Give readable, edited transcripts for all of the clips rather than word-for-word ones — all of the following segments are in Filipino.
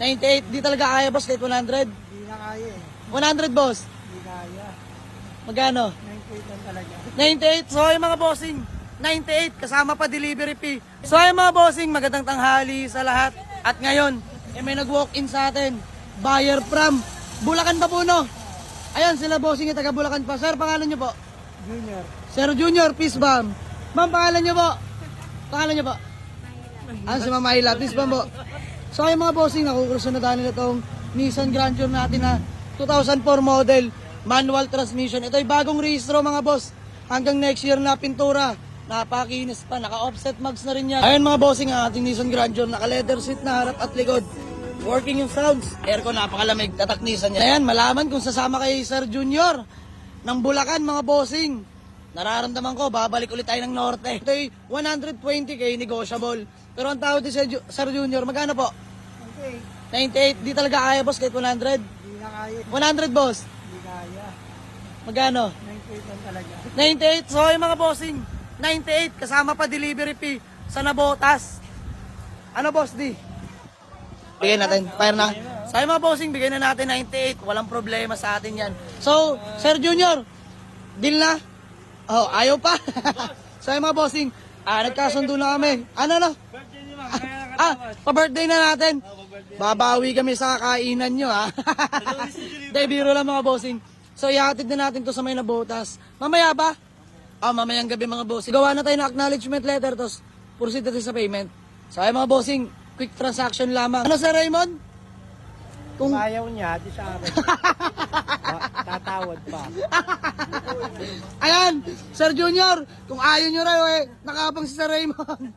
98. Di talaga kaya, boss, kahit 100. Hindi na kaya eh. 100, boss. Hindi kaya. Magkano? 98 lang talaga. 98. So, yung mga bossing, 98 kasama pa delivery fee. So, yung mga bossing, magandang tanghali sa lahat. At ngayon, may nag-walk-in sa atin. Buyer from Bulacan pa po, no? Ayan, sila bossing yung taga Bulacan pa. Sir, pangalan nyo po? Junior. Sir Junior, peace bomb. Ma'am, pangalan nyo po? Pangalan nyo po? Si Ma'am Ayla, peace bomb po. So, yung mga bossing, nakukurso na nila itong Nissan Grandeur natin na 2004 model, manual transmission. Ito ay bagong rehistro, mga boss. Hanggang next year na pintura. Napakinis pa, naka-offset mags na rin yan. Ayun mga bossing, ang ating Nissan Grandeur, naka-leather seat na harap at likod. Working yung sounds. Aircon napakalamig, tataknisan niya. Ayan, malaman kung sasama kay Sir Junior ng Bulacan, mga bossing. Nararamdaman ko, babalik ulit tayo ng norte. Ito ay 120k negotiable. Pero ang tawag ni Sir Junior, magkano po? Okay. 98. Di talaga kaya, boss, kahit 100. Hindi na kaya. 100, boss. Hindi kaya. Magkano? 98 lang talaga. 98. So, yung mga bossing, 98. Kasama pa delivery fee sa Nabotas. Ano, boss, di? Bigyan natin. Fire na. Sa mga bossing, bigyan na natin 98. Walang problema sa atin yan. So, Sir Junior, deal na? Oh, ayaw pa. Sa mga bossing, nagkasundo na kami. Ano na? Pa-birthday na natin. Babawi kami sa kainan nyo, ha? Dahil biro lang, mga bossing. So, ihatid na natin to sa may Nabotas. Mamaya ba? Mamayang gabi, mga bossing. Gawa na tayo ng acknowledgement letter, tapos proceed natin sa payment. So, mga bossing, quick transaction lamang. Ano, Sir Raymond? Kung ayaw niya, di sa akin. Tatawad pa. Ayan, Sir Junior, kung ayaw nyo raw nakabang si Sir Raymond.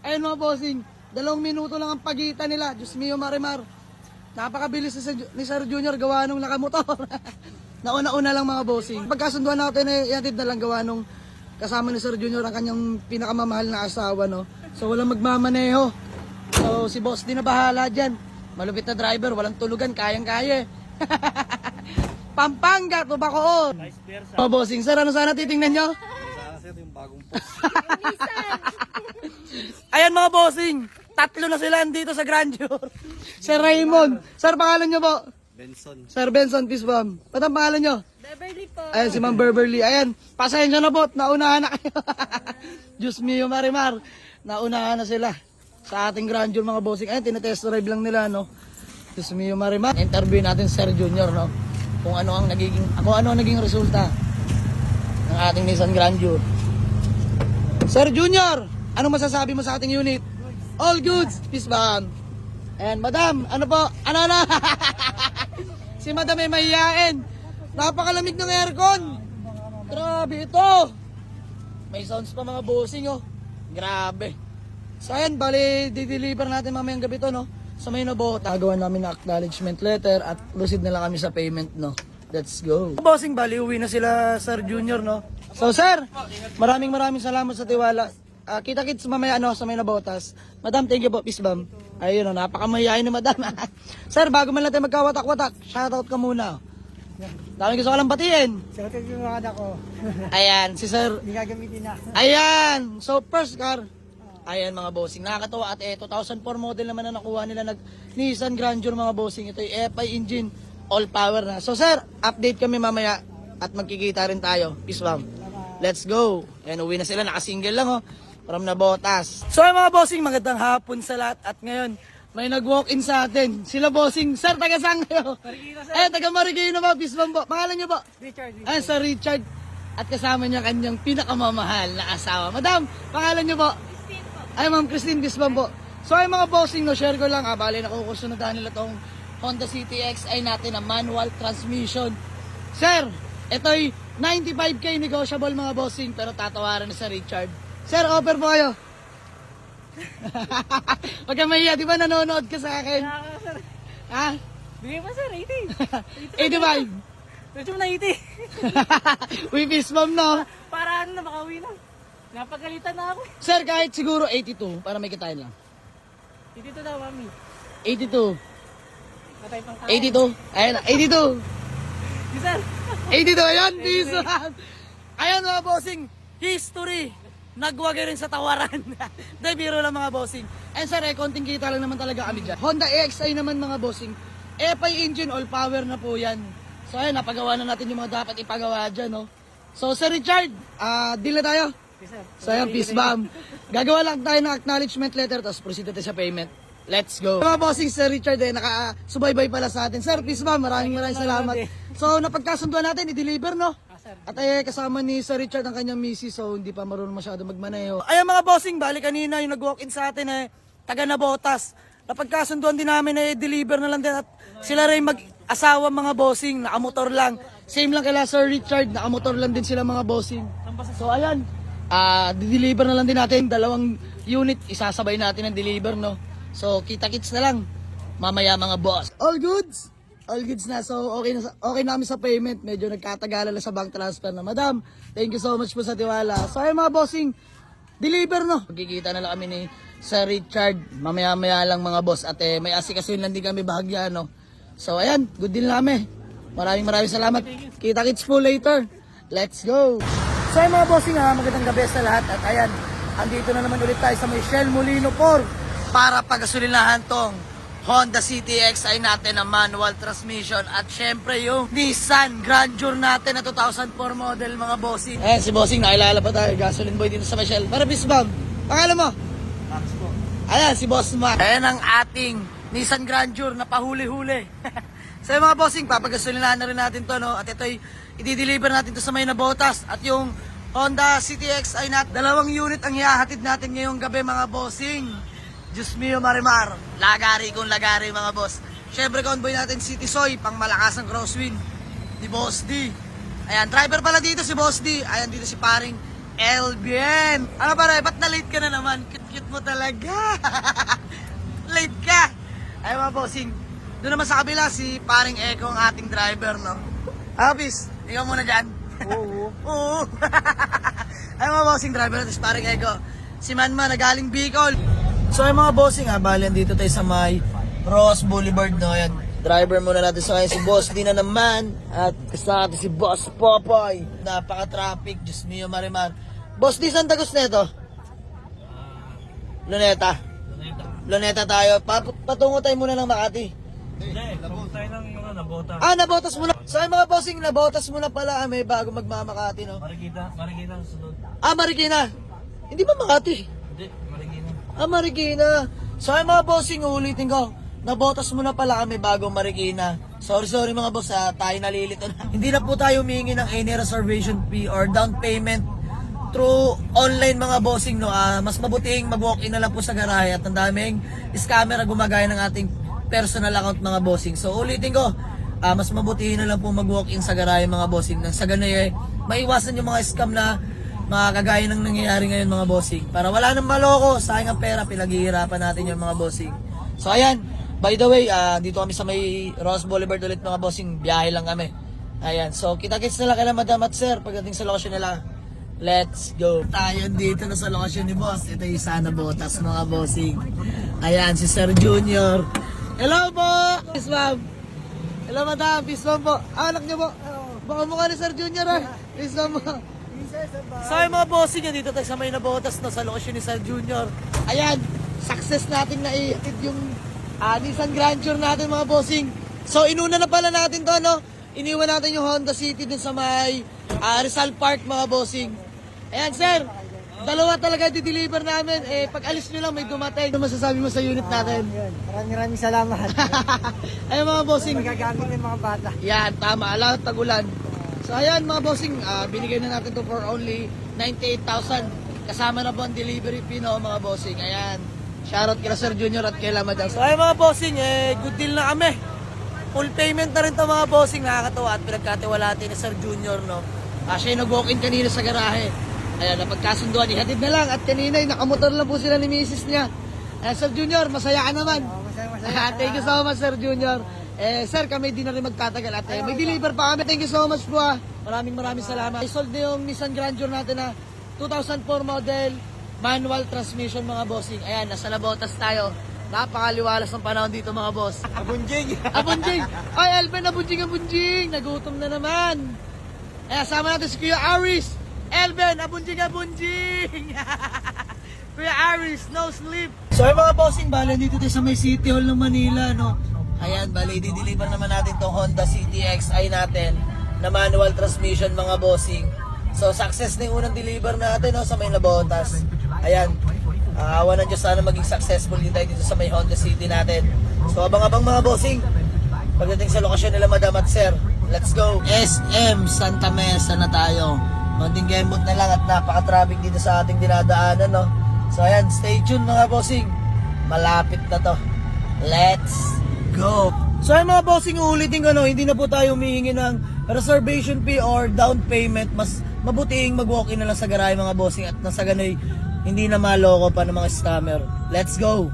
Ayan mga bossing, 2 minuto lang ang pagitan nila. Diyos mio, Marimar. Napakabilis ni Sir Junior gawa nung nakamotor. Nauna-una lang, mga bossing. Pagkasunduan natin, ihatid na lang gawa nung kasama ni Sir Junior ang kanyang pinakamamahal na asawa, no? So walang magmamaneho. So si boss din na bahala dyan. Malupit na driver, walang tulugan, kayang-kaya. Pampanga to Bacoor. Oh, bossing, sir, ano sana titingnan nyo? Sana sir yung bagong post. Ayan mga bossing, 3 na sila dito sa Grandeur. Sir Raymond, sir, pangalan nyo po? Benson. Sir Benson, peace bomb. Ba't ang pangalan nyo? Beverly po. Ayan, si Ma'am Beverly. Ayan, pasensya na po, naunahan na kayo. Diyos mio, Marimar. Naunahan na sila sa ating Grandeur, mga bossing. Ayan, tinetest drive lang nila, no? Diyos mio, Marimar. Interview natin Sir Junior, no? Kung ano ang naging resulta ng ating Nissan Grandeur. Sir Junior, ano masasabi mo sa ating unit? All goods, peace bomb. And madam, ano po? Ano na? Si madam ay mahihain. Napakalamig ng aircon. Grabe ito. May sounds pa, mga bossing, oh. Grabe. So ayan, bali, di-deliver natin mamayang gabi to, no? Sa may Nabotas. Gagawa namin na acknowledgement letter at proceed na lang kami sa payment, no? Let's go. Bossing, bali, uwi na sila, Sir Junior, no? So, sir, maraming salamat sa tiwala. Kita-kits mamaya, no, sa may Nabotas. Madam, thank you po, peace bomb. Ayun, no, napakamahihain ni madam. Sir, bago man natin magkawatak-watak, shoutout ka muna. Daming gusto ko lang batiin. Shoutout yung mga anak ko. Ayan, si Sir. Hindi gagamitin na. Ayan, so first car. Ayan, mga bossing, nakakatawa at 2004 model naman na nakuha nila Nissan Grandeur, mga bossing. Ito yung FI engine, all power na. So sir, update kami mamaya at magkikita rin tayo. Peace bomb. Let's go. Ayan, uwi na sila, nakasingle lang, oh, from Nabotas. So mga bossing, magandang hapon sa lahat. At ngayon, may nag-walk-in sa atin. Sila bossing, sir, taga saan kayo? Ayan, taga Marikina ba? Peace bomb po. Pangalan nyo po? Richard. Ayan, Sir Richard. At kasama niya kanyang pinakamamahal na asawa. Madam, pangalan nyo po? Ay, Ma'am Christine Bisbam po. So ay mga bossing, no, share ko lang, bali nakukusunod nila tong Honda City XI natin na manual transmission. Sir, ito'y 95k negotiable, mga bossing, pero tatawaran ni Sir Richard. Sir, offer po kayo. Huwag ka mahiya, di ba nanonood ka sa akin? Ha? Bigay pa sir, 80. 85. Medyo na 80. Uy, Bisbam, no? Para ano na, makauwi na. Napagalitan na ako. Sir, kahit siguro 82, para may kitain lang. Dito daw, mami. 82. Matay pang kain. 82. Ayan, 82. Sir. 82, ayan, piso. Ayan mga bossing, history nagwagi rin sa tawaran. Dahil biro lang mga bossing. And sir, konting kita lang naman talaga kami dyan. Honda EXI naman mga bossing. FI engine, all power na po yan. So ayun, napagawa na natin yung mga dapat ipagawa dyan, no? So Sir Richard, deal na tayo. So ayun, peace bomb. Gagawa lang tayo ng acknowledgement letter, tapos proceed tayo sa payment. Let's go. Mga bossing, Sir Richard, nakasubaybay pala sa atin. Sir, peace bomb, maraming salamat. So napagkasunduan natin, i-deliver, no? At kasama ni Sir Richard ang kanyang misis, so hindi pa marunong masyado magmaneho. Ayun mga bossing, bali kanina yung nag-walk-in sa atin taga Nabotas. Napagkasunduan din namin deliver na lang din at sila rin mag-asawa mga bossing, nakamotor lang. Same lang kila Sir Richard, nakamotor lang din sila mga bossing. So ayan, di-deliver na lang din natin, 2 unit, isasabay natin ang deliver, no? So kita-kits na lang, mamaya mga boss. All goods? All goods na. So, okay na kami sa payment. Medyo nagkatagalan na sa bank transfer na. Madam, thank you so much po sa tiwala. So, ayun mga bossing, deliver, no? Magkikita na lang kami ni Sir Richard. Mamaya-maya lang mga boss. At may asikasuhin lang din kami bahagya, no? So, ayan, good deal na kami. Maraming salamat. Kita-kits po later. Let's go. So, ayun mga bossing, magandang gabi sa lahat. At ayan, andito na naman ulit tayo sa may Shell Molino 4 para pagasolinahan tong Honda City XI natin na manual transmission at syempre yung Nissan Grandeur natin na 2004 model mga bossing. Ayan si bossing, nakilala pa tayo, gasoline boy dito sa Michelle. Para bisbam, pangalan mo? Max po. Ayan si Boss Mac. Ayan ang ating Nissan Grandeur na pahuli-huli. So yung mga bossing, papagasolinahan na rin natin to, no? At ito'y i-deliver natin to sa may Nabotas. At yung Honda City XI natin, 2 unit ang ihahatid natin ngayong gabi mga bossing. Diyos mio marimar, lagari kung lagari mga boss. Syempre convoy natin City Soy, pang malakas ang crosswind ni Boss D. Ayan, driver pala dito si Boss D. Ayan dito si paring LBN. Ano pare, ba't na late ka na naman? Cute mo talaga. Late ka. Ayan mga bossing, doon naman sa kabila si paring Eko ang ating driver, no? Habis, ikaw muna dyan. Oo. Oo. Ayan mga bossing, driver natin si paring Eko. Si Manman na galing Bicol. So ay mga bossing bali dito tayo sa may Ross Boulevard, no? Ayan, driver muna natin sa si Boss D na naman. At kasama natin si Boss Popoy. Napaka-traffic, Diyos mio marimar. Boss D, saan tagos na ito? Luneta. Luneta tayo. Patungo tayo muna ng Makati. Hindi, labot tayo ng mga nabota. Nabotas muna. So ay mga bossing, nabotas muna pala may bago magmamakati, no? Marikina ang sunod. Marikina. Hindi ba Makati? Hindi, Marikina. Marikina. So ay mga bossing, ulitin ko. Nabotas muna pala kami bago Marikina. Sorry mga boss, tayo nalilito na. Hindi na po tayo humingi ng any reservation fee or down payment through online mga bossing, no. Mas mabuting mag-walk-in na lang po sa garahe at ang daming scammer na gumagaya ng ating personal account mga bossing. So ulitin ko, mas mabuti na lang po mag-walk-in sa garahe mga bossing. Nang sa ganun maiwasan yung mga scam na mga kagaya ng nangyayari ngayon mga bossing. Para wala nang maloko, sayang ang pera, pinaghihirapan natin yung mga bossing. So ayan, by the way, dito kami sa may Ross Boulevard ulit mga bossing, biyahe lang kami. Ayan, so kita-kits na lang kay Madam at Sir pagdating sa lokasyon nila. Let's go. Tayo dito na sa lokasyon ni Boss. Ito yung Sana Botas mga bossing. Ayan, si Sir Junior. Hello po! Peace ma'am. Hello Madam, peace ma'am po. Anak niyo po. Baka mukha ni Sir Junior Peace ma'am po. So yung mga bossing dito tayo sa may Nabotas na sa lokasyon ni Sir Junior. Ayan, success natin na ihatid yung Nissan Grandeur natin mga bossing. So inuna na pala natin to, no? Iniwan natin yung Honda City dun sa may Rizal Park mga bossing. Ayan sir, 2 talaga di-deliver namin. Pag alis nyo lang may dumating. Ano masasabi mo sa unit natin? Maraming salamat. Ayan mga bossing. Magagamit ng mga bata. Yan, tama. Alam, tagulan. So ayan mga bossing, binigay na natin to for only 98,000. Kasama na po ang delivery fee, no, mga bossing. Ayan, shoutout kila Sir Junior at kila Madam. So ayan mga bossing, good deal na kami. Full payment na rin to mga bossing, nakakatawa at pinagkatiwalati ni Sir Junior, no. Siya yung nag-walk-in kanina sa garahe. Ayan, napagkasunduan, ihatid na lang. At kanina, nakamotor lang po sila ni Mrs. niya. Sir Junior, masaya ka naman. Masaya. Thank you so much, Sir Junior. Sir, kami di na rin magtatagal at may deliver pa kami. Thank you so much po. Maraming salamat. I-sold na yung Nissan Grandeur natin na 2004 model, manual transmission mga bossing. Ayan, nasa Nabotas tayo. Napakaliwalas ng panahon dito mga boss. Abunjing. Abunjing! Ay, Alvin, abunjing! Nagutom na naman. Ayan, sama natin si Kuya Aris. Elben, abunjing! Kuya Aris, no sleep. So yung mga bossing, bale dito tayo sa may City Hall ng Manila, no? Ayan, bale, i-deliver naman natin tong Honda City XI natin na manual transmission, mga bossing. So success na yung unang deliver natin, no, sa may Nabotas. Ayan, awa ng Diyos, sana maging successful din tayo dito sa may Honda City natin. So abang-abang mga bossing, pagdating sa lokasyon nila Madam at Sir, let's go! SM Santa Mesa na tayo. Konting kembot na lang at napaka-traffic dito sa ating dinadaanan, no? So ayan, stay tuned mga bossing. Malapit na to. Let's go! So ayan mga bossing, uulitin ko, no, hindi na po tayo humihingi ng reservation fee or down payment. Mas mabuting mag-walk-in na lang sa garahe mga bossing at nasa ganay hindi na maloko pa ng mga scammer. Let's go!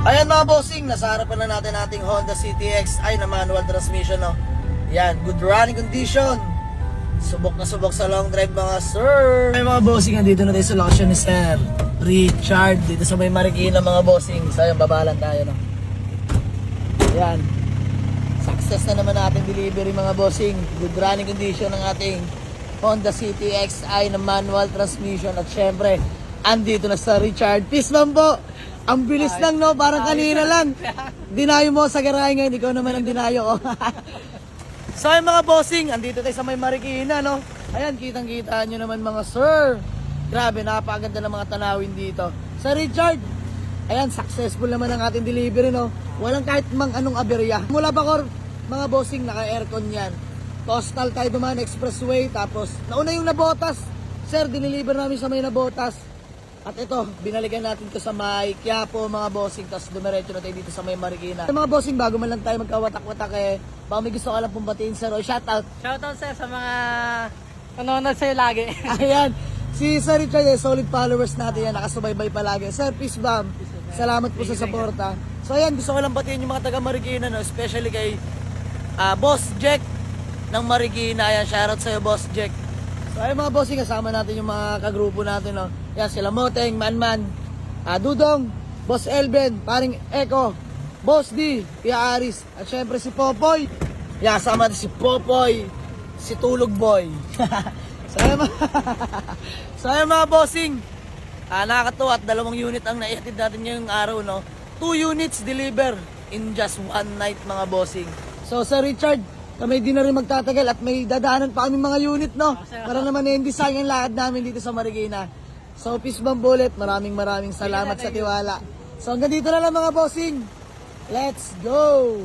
Ayan mga bossing, nasa harapan na natin ating Honda City XI na manual transmission, no? Yan, good running condition. Subok na subok sa long drive mga sir. Ay mga bossing, dito na tayo sa location ni Sir Richard dito sa may Marikina mga bossing. Sayang, babalan tayo, no? Yan. Success na naman natin delivery mga bossing. Good running condition ng ating Honda City XI na manual transmission. At syempre, andito na sa Richard. Peace man po. Ang bilis lang, no? Parang kanina lang. Dinayo mo sa garahe ngayon. Ikaw naman ang dinayo ko. So ayun mga bossing, andito tayo sa may Marikina, no? Ayan, kitang-kita nyo naman mga sir. Grabe, napakaganda ng mga tanawin dito. Sa Richard, ayan, successful naman ang ating delivery, no? Walang kahit mang anong aberya. Mula Bacoor, mga bossing, naka-aircon yan. Coastal tayo dumaan, expressway, tapos nauna yung Nabotas. Sir, diniliver namin sa may Nabotas. At ito, binalikan natin to sa may Quiapo, mga bossing, tapos dumiretso na tayo dito sa may Marikina. Mga bossing, bago man lang tayo magkawatak-watak baka may gusto ka lang pong batiin, sir, o shoutout. Shoutout sir sa mga nanonood sa'yo lagi. Ayan, si Sir Richard, solid followers natin yan, nakasubaybay palagi. Sir, peace bomb. Salamat po sa suporta. So ayan, gusto ko lang batiin yung mga taga Marikina, no? Especially kay Boss Jack ng Marikina. Ayan, shoutout sa'yo, Boss Jack. So ayun mga bossing, kasama natin yung mga kagrupo natin, no? Yan, sila Moteng, Manman, Dudong, Boss Elben, paring Eko, Boss D, Pia Aris, at syempre si Popoy. Yan, kasama natin si Popoy, si Tulog Boy. So ayun mga bossing, nakakatuwa at 2 unit ang naihatid natin ngayong araw, no? 2 units deliver in just 1 night mga bossing. So Sir Richard, kami di na rin magtatagal at may dadaanan pa kami mga unit, no? Para naman hindi sayang ang lakad namin dito sa Marikina. So peace bomb bullet, maraming salamat sa tiwala. So hanggang dito na lang mga bossing. Let's go!